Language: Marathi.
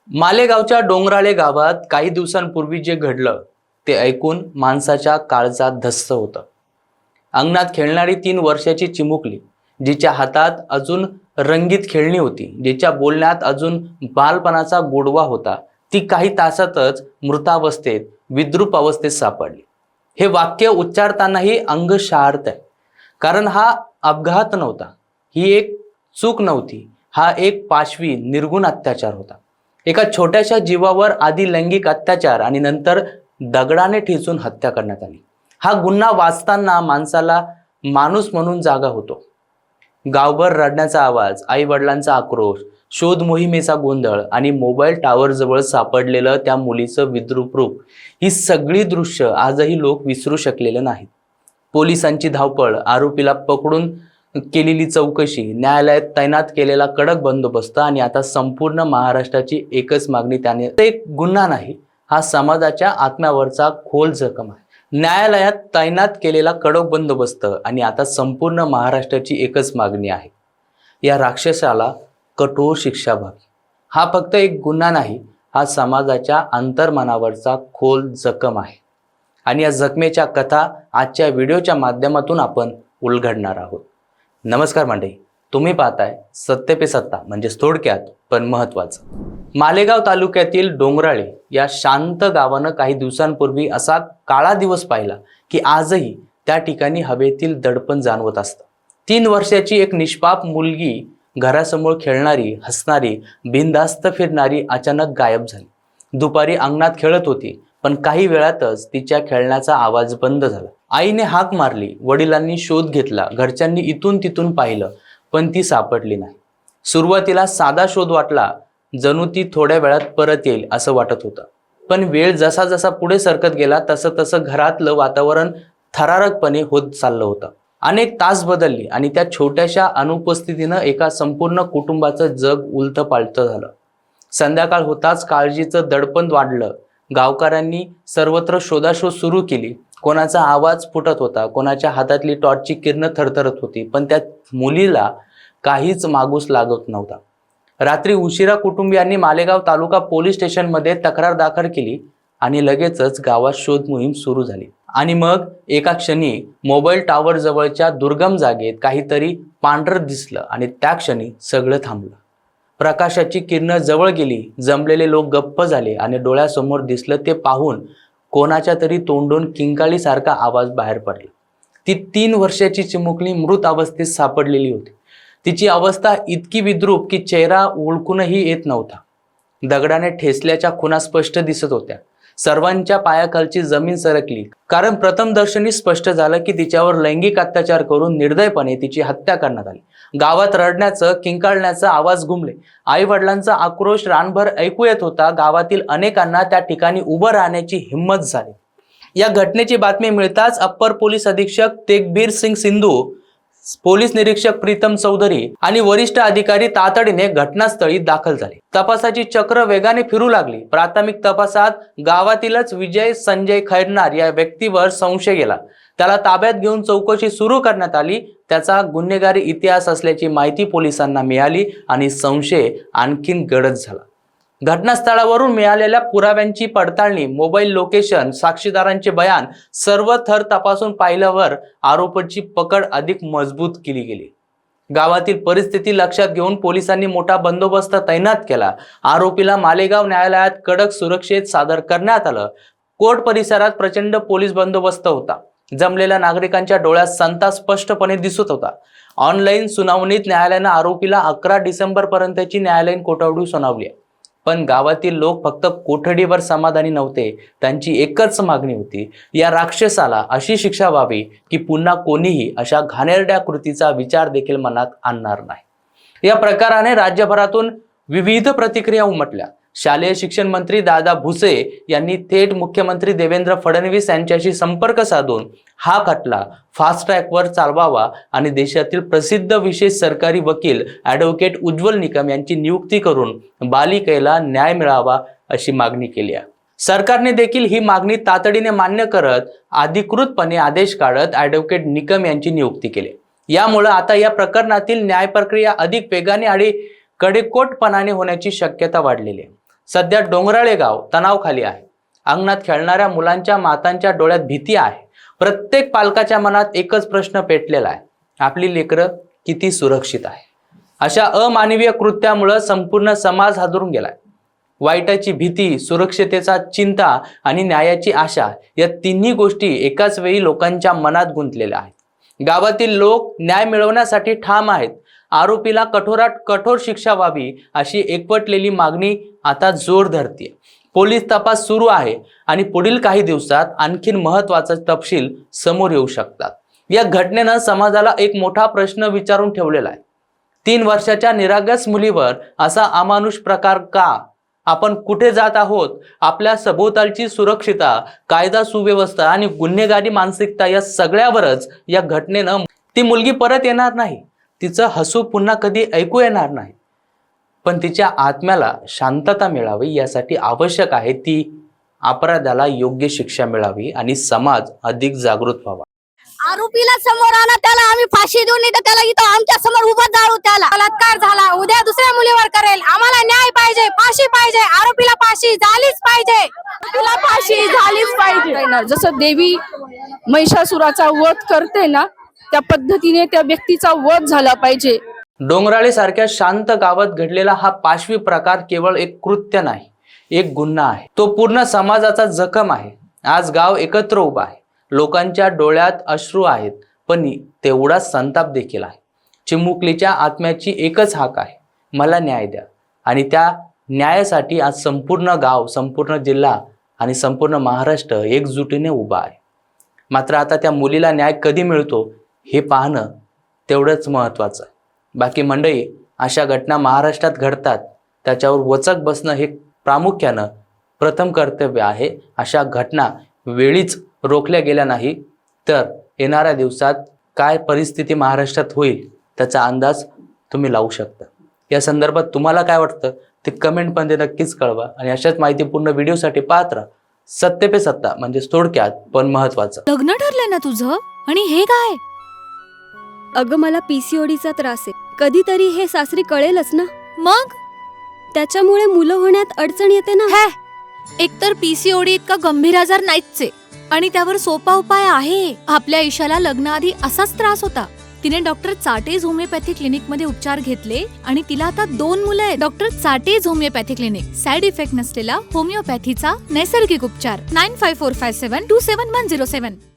मालेगावच्या डोंगराळे गावात काही दिवसांपूर्वी जे घडलं ते ऐकून माणसाच्या काळजात धस्स होतं। अंगणात खेळणारी 3 वर्षाची चिमुकली, जिच्या हातात अजून रंगीत खेळणी होती, जिच्या बोलण्यात अजून बालपणाचा गोडवा होता, ती काही तासातच मृतावस्थेत विद्रूप अवस्थेत सापडली। हे वाक्य उच्चारतानाही अंग शाळतंय, कारण हा अपघात नव्हता, ही एक चूक नव्हती, हा एक पाशवी निर्गुण अत्याचार होता। एका छोट्याशा जीवावर आधी लैंगिक अत्याचार आणि नंतर दगडाने ठेचून हत्या करण्यात आली। हा गुन्हा वाचताना माणसाला माणूस म्हणून जागा होतो। गावभर रडण्याचा आवाज, आई वडिलांचा आक्रोश, शोध मोहिमेचा गोंधळ आणि मोबाईल टावर जवळ सापडलेलं त्या मुलीचं विद्रूप रूप, ही सगळी दृश्य आजही लोक विसरू शकलेले नाहीत। पोलिसांची धावपळ, आरोपीला पकडून केलेली चौकशी, न्यायालयात तैनात केलेला कडक बंदोबस्त आणि आता संपूर्ण महाराष्ट्राची एकच मागणी, त्याने एक गुन्हा नाही, हा समाजाच्या आत्म्यावरचा खोल जखम आहे। न्यायालयात तैनात केलेला कडक बंदोबस्त आणि आता संपूर्ण महाराष्ट्राची एकच मागणी आहे, या राक्षसाला कठोर शिक्षा व्हावी। हा फक्त एक गुन्हा नाही, हा समाजाच्या अंतर्मनावरचा खोल जखम आहे आणि या जखमेच्या कथा आजच्या व्हिडिओच्या माध्यमातून आपण उलगडणार आहोत। नमस्कार मंडळी, तुम्ही पाहताय सत्य पे सत्ता, म्हणजे थोडक्यात पण महत्त्वाचं। मालेगाव तालुक्यातील डोंगराळे या शांत गावानं काही दिवसांपूर्वी असा काळा दिवस पाहिला की आजही त्या ठिकाणी हवेतील दडपण जाणवत असतं। 3 वर्षाची एक निष्पाप मुलगी, घरासमोर खेळणारी, हसणारी, बिनधास्त फिरणारी, अचानक गायब झाली। दुपारी अंगणात खेळत होती, पण काही वेळातच तिच्या खेळण्याचा आवाज बंद झाला। आईने हाक मारली, वडिलांनी शोध घेतला, घरच्यांनी इथून तिथून पाहिलं, पण ती सापडली नाही। सुरुवातीला साधा शोध वाटला, जणू ती थोड्या वेळात परत येईल असं वाटत होतं, पण वेळ जसा जसा पुढे सरकत गेला तसं तसं घरातलं वातावरण थरारकपणे होत चाललं होतं। अनेक तास बदलली आणि त्या छोट्याशा अनुपस्थितीनं एका संपूर्ण कुटुंबाचं जग उलथं पालथं झालं। संध्याकाळ होताच काळजीचं दडपण वाढलं। गावकऱ्यांनी सर्वत्र शोधाशोध सुरू केली। कोणाचा आवाज फुटत होता, कोणाच्या हातातली टॉर्चची किरणं थरथरत होती, पण त्या मुलीला काहीच मागूस लागत नव्हता। रात्री उशिरा कुटुंबियांनी मालेगाव तालुका पोलीस स्टेशनमध्ये तक्रार दाखल केली आणि लगेचच गावात शोध मोहीम सुरू झाली। आणि मग एका क्षणी मोबाईल टावर जवळच्या दुर्गम जागेत काहीतरी पांढरं दिसलं आणि त्या क्षणी सगळं थांबलं। प्रकाशाची किरणं जवळ गेली, जमलेले लोक गप्प झाले आणि डोळ्यासमोर दिसलं ते पाहून कोणाच्या तरी तोंडून किंकाळीसारखा आवाज बाहेर पडला। ती 3 वर्षाची चिमुकली मृत अवस्थेत सापडलेली होती। तिची अवस्था इतकी विद्रूप की चेहरा ओळखूनही येत नव्हता। दगडाने ठेचल्याच्या खुणा स्पष्ट दिसत होत्या। सर्वांच्या पायाखालची जमीन सरकली, कारण प्रथमदर्शनी स्पष्ट झालं की तिच्यावर लैंगिक अत्याचार करून निर्दयपणे तिची हत्या करण्यात आली। गावात रडण्याचं, किंकाळण्याचा आवाज घुमले। आई वडिलांचा आक्रोश रानभर ऐकू येत होता। गावातील अनेकांना त्या ठिकाणी उभं राहण्याची हिंमत झाली। या घटनेची बातमी मिळताच अप्पर पोलीस अधीक्षक तेगबीर सिंग सिंधू, पोलीस निरीक्षक प्रीतम चौधरी आणि वरिष्ठ अधिकारी तातडीने घटनास्थळी दाखल झाले। तपासाची चक्र वेगाने फिरू लागली। प्राथमिक तपासात गावातीलच विजय संजय खैरनार या व्यक्तीवर संशय गेला। त्याला ताब्यात घेऊन चौकशी सुरू करण्यात आली। त्याचा गुन्हेगारी इतिहास असल्याची माहिती पोलिसांना मिळाली आणि संशय आणखीन गडद झाला। घटनास्थळावरून मिळालेल्या पुराव्यांची पडताळणी, मोबाईल लोकेशन, साक्षीदारांचे बयान सर्व थर तपासून पाहिल्यावर आरोपीची पकड अधिक मजबूत केली गेली। गावातील परिस्थिती लक्षात घेऊन पोलिसांनी मोठा बंदोबस्त तैनात केला। आरोपीला मालेगाव न्यायालयात कडक सुरक्षेत सादर करण्यात आलं। कोर्ट परिसरात प्रचंड पोलीस बंदोबस्त होता। जमलेल्या नागरिकांच्या डोळ्यात संताप स्पष्टपणे दिसत होता। ऑनलाईन सुनावणीत न्यायालयानं आरोपीला 11 डिसेंबर पर्यंतची न्यायालयीन कोठडी सुनावली, पण गावातील लोक फक्त कोठडीवर समाधानी नव्हते। त्यांची एकच मागणी होती, या राक्षसाला अशी शिक्षा व्हावी की पुन्हा कोणीही अशा घाणेरड्या कृतीचा विचार देखील मनात आणणार नाही। या प्रकाराने राज्यभरातून विविध प्रतिक्रिया उमटल्या। शालेय शिक्षण मंत्री दादा भुसे यांनी थेट मुख्यमंत्री देवेंद्र फडणवीस यांच्याशी संपर्क साधून हा खटला फास्ट ट्रॅकवर चालवावा आणि देशातील प्रसिद्ध विशेष सरकारी वकील ॲडव्होकेट उज्ज्वल निकम यांची नियुक्ती करून बालिकेला न्याय मिळावा अशी मागणी केली आहे। सरकारने देखील ही मागणी तातडीने मान्य करत अधिकृतपणे आदेश काढत ॲडव्होकेट निकम यांची नियुक्ती केली। यामुळे आता या प्रकरणातील न्याय प्रक्रिया अधिक वेगाने आणि कडेकोटपणाने होण्याची शक्यता वाढलेली आहे। सध्या डोंगराळे गाव तणावाखाली आहे. अंगणात खेळणाऱ्या मुलांच्या मातांच्या डोळ्यात भीती आहे. प्रत्येक पालकाच्या मनात एकच प्रश्न पेटलेला आहे, आपली लेकरं किती सुरक्षित आहे. अशा अमानवीय कृत्यामुळे संपूर्ण समाज हादरून गेलाय. वाईटाची भीती, सुरक्षितेचा चिंता आणि न्यायाची आशा या तिन्ही गोष्टी एकाच वेळी लोकांच्या मनात गुंतलेल्या आहेत. गावातील लोक न्याय मिळवण्यासाठी ठाम आहेत. आरोपीला कठोरात कठोर शिक्षा व्हावी अशी एकवटलेली मागणी आता जोर धरते. पोलीस तपास सुरू आहे आणि पुढील काही दिवसात आणखीन महत्त्वाचा तपशील समोर येऊ शकतात. या घटनेनं समाजाला एक मोठा प्रश्न विचारून ठेवलेला आहे. 3 वर्षाच्या निरागस मुलीवर असा अमानुष प्रकार का? आपण कुठे जात आहोत? आपल्या सभोवतालची सुरक्षितता, कायदा सुव्यवस्था आणि गुन्हेगारी मानसिकता या सगळ्यावरच या घटनेनं ती मुलगी परत येणार नाही. तिचं हसू पुन्हा कधी ऐकू येणार नाही. पण तिच्या आत्म्याला शांतता मिळावी यासाठी आवश्यक आहे ती अपराधाला योग्य शिक्षा मिळावी आणि समाज अधिक जागृत व्हावा. आरोपीला समोर आणा, त्याला आम्ही फाशी देऊ, नाही तर त्याला इथं आमच्या समोर उभं जाळू. त्याला बलात्कार झाला, उद्या दुसऱ्या मुलीवर करेल. आम्हाला न्याय पाहिजे, फाशी पाहिजे. आरोपीला फाशी झालीच पाहिजे, आरोपीला फाशी झालीच पाहिजे. जसं देवी महिषासुराचा वध करते ना, त्या पद्धतीने त्या व्यक्तीचा वध झाला पाहिजे. डोंगराळे सारख्या शांत गावात घडलेला हा पाशवी प्रकार केवळ एक कृत्य नाही, एक गुन्हा आहे. तो पूर्ण समाजाचा जखम आहे. आज गाव एकत्र उभा आहे. लोकांच्या डोळ्यात अश्रू आहेत, पण तेवढाच संताप देखील आहे. चिमुकलीच्या आत्म्याची एकच हाक आहे, मला न्याय द्या. आणि त्या न्यायासाठी आज संपूर्ण गाव, संपूर्ण जिल्हा आणि संपूर्ण महाराष्ट्र एकजुटीने उभा आहे. मात्र आता त्या मुलीला न्याय कधी मिळतो हे पाहणं तेवढंच महत्त्वाचं आहे. बाकी मंडळी, अशा घटना महाराष्ट्रात घडतात, त्याच्यावर वचक बसणं हे प्रामुख्यानं प्रथम कर्तव्य आहे. अशा घटना वेळीच रोखल्या गेल्या नाही तर येणाऱ्या दिवसात काय परिस्थिती महाराष्ट्रात होईल त्याचा अंदाज तुम्ही लावू शकता. या संदर्भात तुम्हाला काय वाटतं ते कमेंटमध्ये नक्कीच कळवा. आणि अशाच माहितीपूर्ण व्हिडिओसाठी पाहत राहा सत्य पे सत्ता, म्हणजे थोडक्यात पण महत्वाचं. लग्न ठरलंय ना तुझं? आणि हे काय? अगं मला पीसीओडीचा त्रास आहे. कधीतरी हे सासरी कळेलच ना. मग त्याच्यामुळे मुलं होण्यात अडचण येते ना. हे एकतर पीसीओडी इतका गंभीर आजार नाहीच आहे आणि त्यावर सोपा उपाय आहे. आपल्या ईशाला लग्नाआधी असाच त्रास होता. तिने डॉक्टर चाटेज होमिओपॅथी क्लिनिक मध्ये उपचार घेतले आणि तिला आता 2 मुलं आहेत. Doctor Chatej homeopathy clinic, side effect नसलेला होमिओपॅथीचा नैसर्गिक उपचार. 9545727107